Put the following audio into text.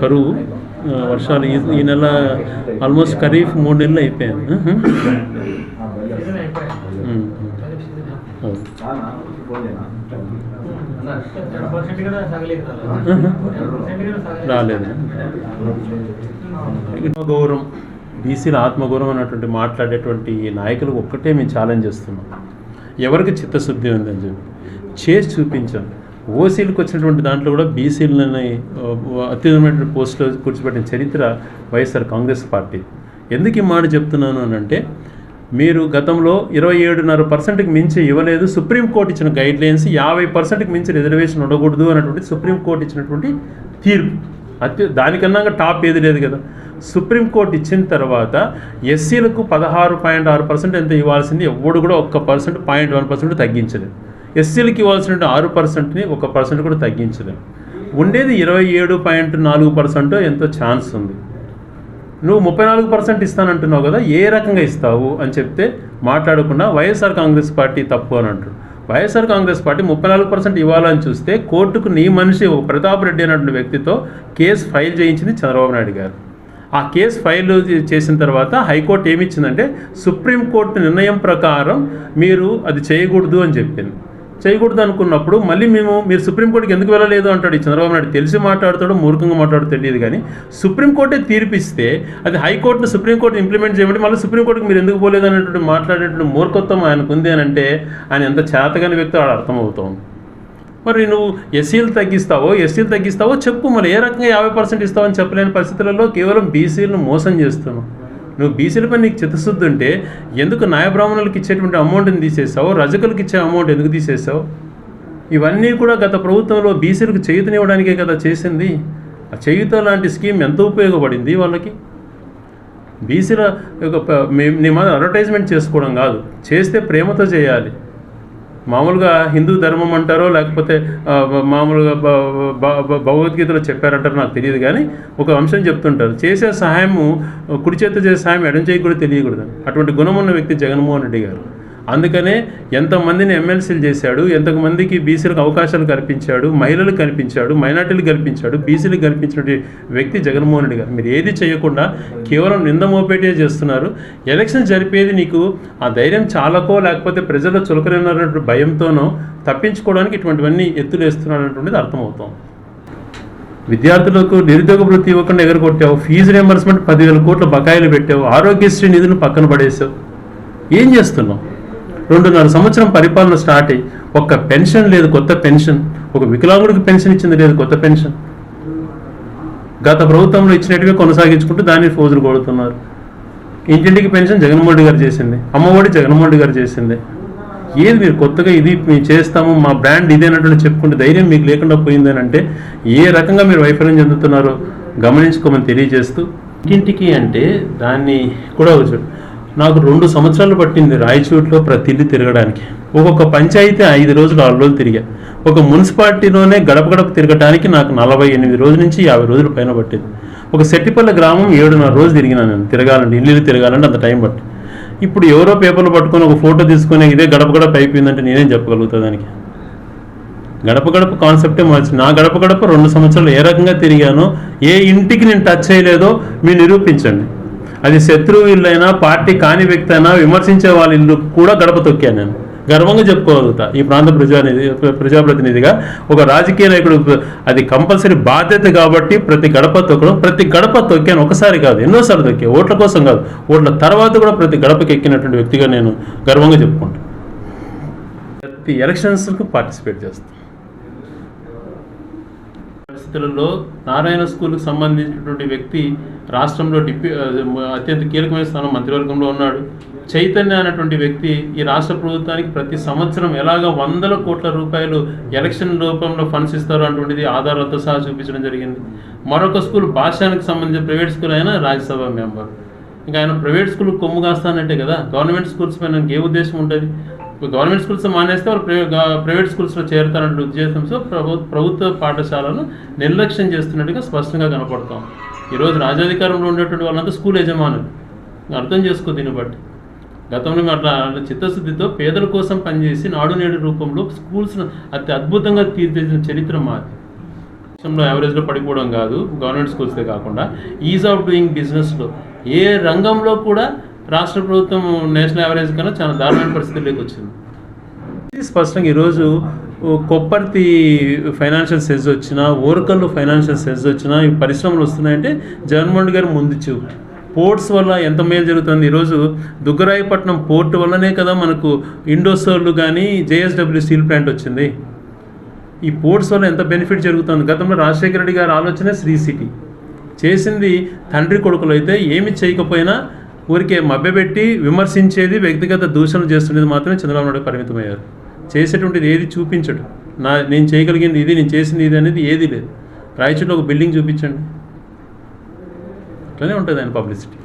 కరువు వర్షాలు ఈ నెల ఆల్మోస్ట్ ఖరీఫ్ 3 నెలలు అయిపోయాయి. రాలేదు. ఆత్మగౌరవం, బీసీల ఆత్మగౌరవం అన్నటువంటి మాట్లాడేటువంటి నాయకులకు ఒక్కటే మేము ఛాలెంజ్ చేస్తున్నాం. ఎవరికి చిత్తశుద్ధి ఉందని చెప్పి చేసి చూపించాం. ఓసీలకు వచ్చినటువంటి దాంట్లో కూడా బీసీలని అత్యున్నతమైన పోస్టులో కూర్చోబెట్టిన చరిత్ర వైఎస్ఆర్ కాంగ్రెస్ పార్టీ. ఎందుకు ఈ మాట చెప్తున్నాను అని అంటే, మీరు గతంలో 27.5% మించి ఇవ్వలేదు. సుప్రీంకోర్టు ఇచ్చిన గైడ్లైన్స్ 50% మించి రిజర్వేషన్ ఉండకూడదు అన్నటువంటి సుప్రీంకోర్టు ఇచ్చినటువంటి తీర్పు. దానికన్నా టాప్ ఏది లేదు కదా. సుప్రీంకోర్టు ఇచ్చిన తర్వాత ఎస్సీలకు 16.6% ఎంత ఇవ్వాల్సింది ఎవడు కూడా 1% 0.1% తగ్గించలేదు. ఎస్సీలకు ఇవ్వాల్సిన 6%ని 1% కూడా తగ్గించలేదు. ఉండేది 27.4% ఎంతో ఛాన్స్ ఉంది. నువ్వు 34% ఇస్తానంటున్నావు కదా, ఏ రకంగా ఇస్తావు అని చెప్తే మాట్లాడకుండా వైఎస్ఆర్ కాంగ్రెస్ పార్టీ తప్పు అని అంటారు. వైఎస్ఆర్ కాంగ్రెస్ పార్టీ 34% ఇవ్వాలని చూస్తే కోర్టుకు నీ మనిషి ప్రతాప్ రెడ్డి అన్నటువంటి వ్యక్తితో కేసు ఫైల్ చేయించింది చంద్రబాబు నాయుడు గారు. ఆ కేసు ఫైల్ చేసిన తర్వాత హైకోర్టు ఏమిచ్చిందంటే, సుప్రీంకోర్టు నిర్ణయం ప్రకారం మీరు అది చేయకూడదు అని చెప్పింది. చేయకూడదు అనుకున్నప్పుడు మళ్ళీ మీరు సుప్రీంకోర్టుకి ఎందుకు వెళ్ళలేదు అంటాడు ఈ చంద్రబాబు నాయుడు. తెలిసి మాట్లాడుతాడో మూర్ఖంగా మాట్లాడో తెలియదు, కానీ సుప్రీంకోర్టే తీర్పిస్తే అది హైకోర్టును సుప్రీంకోర్టు ఇంప్లిమెంట్ చేయమంటే మళ్ళీ సుప్రీంకోర్టుకి మీరు ఎందుకు పోలేదు అనేటువంటి మాట్లాడేటువంటి మూర్ఖత్వం ఆయనకు ఉంది అని అంటే ఆయన ఎంత చేతగాని వ్యక్తి వాడు అర్థమవుతాం. మరి నువ్వు ఎస్సీలు తగ్గిస్తావో చెప్పు. మరి ఏ రకంగా 50% ఇస్తావని చెప్పలేని పరిస్థితులలో కేవలం బీసీలను మోసం చేస్తున్నావు. నువ్వు బీసీలపై నీకు చిత్తశుద్ధి ఉంటే ఎందుకు న్యాయబ్రాహ్మణులకు ఇచ్చేటువంటి అమౌంట్ని తీసేసావు, రజకులకు ఇచ్చే అమౌంట్ ఎందుకు తీసేసావు? ఇవన్నీ కూడా గత ప్రభుత్వంలో బీసీలకు చేయూతనివ్వడానికే కదా చేసింది. ఆ చేయూత లాంటి స్కీమ్ ఎంతో ఉపయోగపడింది వాళ్ళకి. బీసీల నీ మన అడ్వర్టైజ్మెంట్ చేసుకోవడం కాదు, చేస్తే ప్రేమతో చేయాలి. మామూలుగా హిందూ ధర్మం అంటారో లేకపోతే మామూలుగా భగవద్గీతలో చెప్పారంటారో నాకు తెలియదు, కానీ ఒక అంశం చెప్తుంటారు, చేసే సహాయము కుడి చేతితో చేసే సహాయం ఎడం చేయి కూడా తెలియకూడదు. అటువంటి గుణం ఉన్న వ్యక్తి జగన్మోహన్ రెడ్డి గారు. అందుకనే ఎంతమందిని ఎమ్మెల్సీలు చేశాడు, ఎంతమందికి బీసీలకు అవకాశాలు కల్పించాడు, మహిళలకు కల్పించాడు, మైనార్టీలకు కల్పించాడు, బీసీలకు కల్పించిన వ్యక్తి జగన్మోహన్ రెడ్డి గారు. మీరు ఏది చేయకుండా కేవలం నింద మోపేటే చేస్తున్నారు. ఎలక్షన్ జరిపేది నీకు ఆ ధైర్యం చాలకో లేకపోతే ప్రజల్లో చులకనటువంటి భయంతోనో తప్పించుకోవడానికి ఇటువంటివన్నీ ఎత్తులు వేస్తున్నాడు అనేటువంటిది అర్థమవుతాం. విద్యార్థులకు నిరుద్యోగ వృత్తి ఇవ్వకుండా ఎగరగొట్టావు, ఫీజు రియంబర్స్మెంట్ 10,000 కోట్ల బకాయిలు పెట్టావు, ఆరోగ్యశ్రీ నిధులను పక్కన పడేసావు. ఏం చేస్తున్నావు? 2.5 సంవత్సరం పరిపాలన స్టార్ట్ అయ్యి ఒక్క పెన్షన్ లేదు, కొత్త పెన్షన్. ఒక వికలాంగుడికి పెన్షన్ ఇచ్చింది లేదు, కొత్త పెన్షన్. గత ప్రభుత్వంలో ఇచ్చినట్టుగా కొనసాగించుకుంటూ దాన్ని ఫోజులు కొడుతున్నారు. ఇంటింటికి పెన్షన్ జగన్మోహన్ రెడ్డి గారు చేసింది, అమ్మఒడి జగన్మోహన్ రెడ్డి గారు చేసింది. ఏది మీరు కొత్తగా ఇది మేము చేస్తాము, మా బ్రాండ్ ఇదేనట్టు చెప్పుకుంటే ధైర్యం మీకు లేకుండా పోయిందని అంటే ఏ రకంగా మీరు వైఫల్యం చెందుతున్నారో గమనించుకోమని తెలియజేస్తూ, ఇంటింటికి అంటే దాన్ని కూడా నాకు 2 సంవత్సరాలు పట్టింది రాయచూట్లో ప్రతి ఇల్లు తిరగడానికి. ఒక్కొక్క పంచాయతీ 5 రోజులు 6 రోజులు తిరిగా. ఒక మున్సిపాలిటీలోనే గడప గడప తిరగడానికి నాకు 48 రోజుల నుంచి 50 రోజుల పైన పట్టింది. ఒక సెట్టిపల్లి గ్రామం 7.5 రోజులు తిరిగినా నేను. తిరగాలంటే ఇల్లు తిరగాలంటే అంత టైం పట్టి. ఇప్పుడు ఎవరో పేపర్లు పట్టుకొని ఒక ఫోటో తీసుకొని ఇదే గడప గడప అయిపోయిందంటే నేనేం చెప్పగలుగుతా దానికి? గడప గడప కాన్సెప్టే మార్చి నా గడప గడప 2 సంవత్సరాలు ఏ రకంగా తిరిగానో, ఏ ఇంటికి నేను టచ్ చేయలేదో మీరు నిరూపించండి. అది శత్రువు ఇల్లు అయినా, పార్టీ కాని వ్యక్తి అయినా, విమర్శించే వాళ్ళ ఇల్లు కూడా గడప తొక్కాను నేను. గర్వంగా చెప్పుకోగలుగుతా ఈ ప్రాంత ప్రజాప్రతినిధిగా. ఒక రాజకీయ నాయకుడు అది కంపల్సరీ బాధ్యత కాబట్టి ప్రతి గడప తొక్కాను. ఒకసారి కాదు, ఎన్నోసార్లు తొక్కా. ఓట్ల కోసం కాదు, ఓట్ల తర్వాత కూడా ప్రతి గడపకి ఎక్కినటువంటి వ్యక్తిగా నేను గర్వంగా చెప్పుకుంటాను. ప్రతి ఎలక్షన్స్కు పార్టిసిపేట్ చేస్తాను. పరిస్థితులలో నారాయణ స్కూల్కి సంబంధించినటువంటి వ్యక్తి రాష్ట్రంలో అత్యంత కీలకమైన స్థానం మంత్రివర్గంలో ఉన్నాడు. చైతన్య అనేటువంటి వ్యక్తి ఈ రాష్ట్ర ప్రభుత్వానికి ప్రతి సంవత్సరం ఎలాగ 100 కోట్ల రూపాయలు ఎలక్షన్ రూపంలో ఫండ్స్ ఇస్తారు అటువంటిది ఆధారాలతో సహా చూపించడం జరిగింది. మరొక స్కూల్ భాషానికి సంబంధించిన ప్రైవేట్ స్కూల్ అయినా రాజ్యసభ మెంబర్. ఇంకా ఆయన ప్రైవేట్ స్కూల్ కొమ్ము కాస్తానంటే కదా, గవర్నమెంట్ స్కూల్స్ పైన ఏ ఉద్దేశం ఉంటుంది? గవర్నమెంట్ స్కూల్స్ మానేస్తే వాళ్ళు ప్రైవేట్ స్కూల్స్లో చేరుతారనే ఉద్దేశంతో ప్రభుత్వ పాఠశాలను నిర్లక్ష్యం చేస్తున్నట్టుగా స్పష్టంగా కనపడతాం. ఈరోజు రాజ్యాధికారంలో ఉండేటువంటి వాళ్ళంతా స్కూల్ యజమానులు. అర్థం చేసుకో దీన్ని బట్టి. గతంలో అట్లా చిత్తశుద్ధితో పేదల కోసం పనిచేసి నాడు నేడు రూపంలో స్కూల్స్ను అతి అద్భుతంగా తీర్చిదిద్దిన చరిత్ర మాది. దేశంలో యావరేజ్లో పడిపోవడం కాదు, గవర్నమెంట్ స్కూల్సే కాకుండా ఈజ్ ఆఫ్ డూయింగ్ బిజినెస్లో ఏ రంగంలో కూడా రాష్ట్ర ప్రభుత్వం నేషనల్ యావరేజ్ కన్నా చాలా దారుణమైన పరిస్థితుల్లోకి వచ్చింది. ఇది స్పష్టంగా ఈరోజు కొప్పర్తి ఫైనాన్షియల్ సెజ్ వచ్చినా, ఓరకల్లో ఫైనాన్షియల్ సెజ్ వచ్చినా, ఈ పరిశ్రమలు వస్తున్నాయంటే జగన్మోహన్ రెడ్డి గారు ముందు చూపు. పోర్ట్స్ వల్ల ఎంత మేలు జరుగుతుంది. ఈరోజు దుగ్గరాయపట్నం పోర్ట్ వల్లనే కదా మనకు ఇండోసోర్లు కానీ జేఎస్డబ్ల్యూ స్టీల్ ప్లాంట్ వచ్చింది. ఈ పోర్ట్స్ వల్ల ఎంత బెనిఫిట్ జరుగుతుంది. గతంలో రాజశేఖర రెడ్డి గారి ఆలోచన శ్రీ సిటీ చేసింది. తండ్రి కొడుకులు అయితే ఏమి చేయకపోయినా ఊరికే మభ్యపెట్టి విమర్శించేది, వ్యక్తిగత దూషణలు చేస్తుండేది మాత్రమే చంద్రబాబు నాయుడు పరిమితమయ్యారు. చేసేటువంటిది ఏది చూపించడు. నేను చేయగలిగింది ఇది, నేను చేసింది ఇది అనేది ఏది లేదు. రాయచూరులో ఒక బిల్డింగ్ చూపించండి, అట్లనే ఉంటుంది ఆయన పబ్లిసిటీ.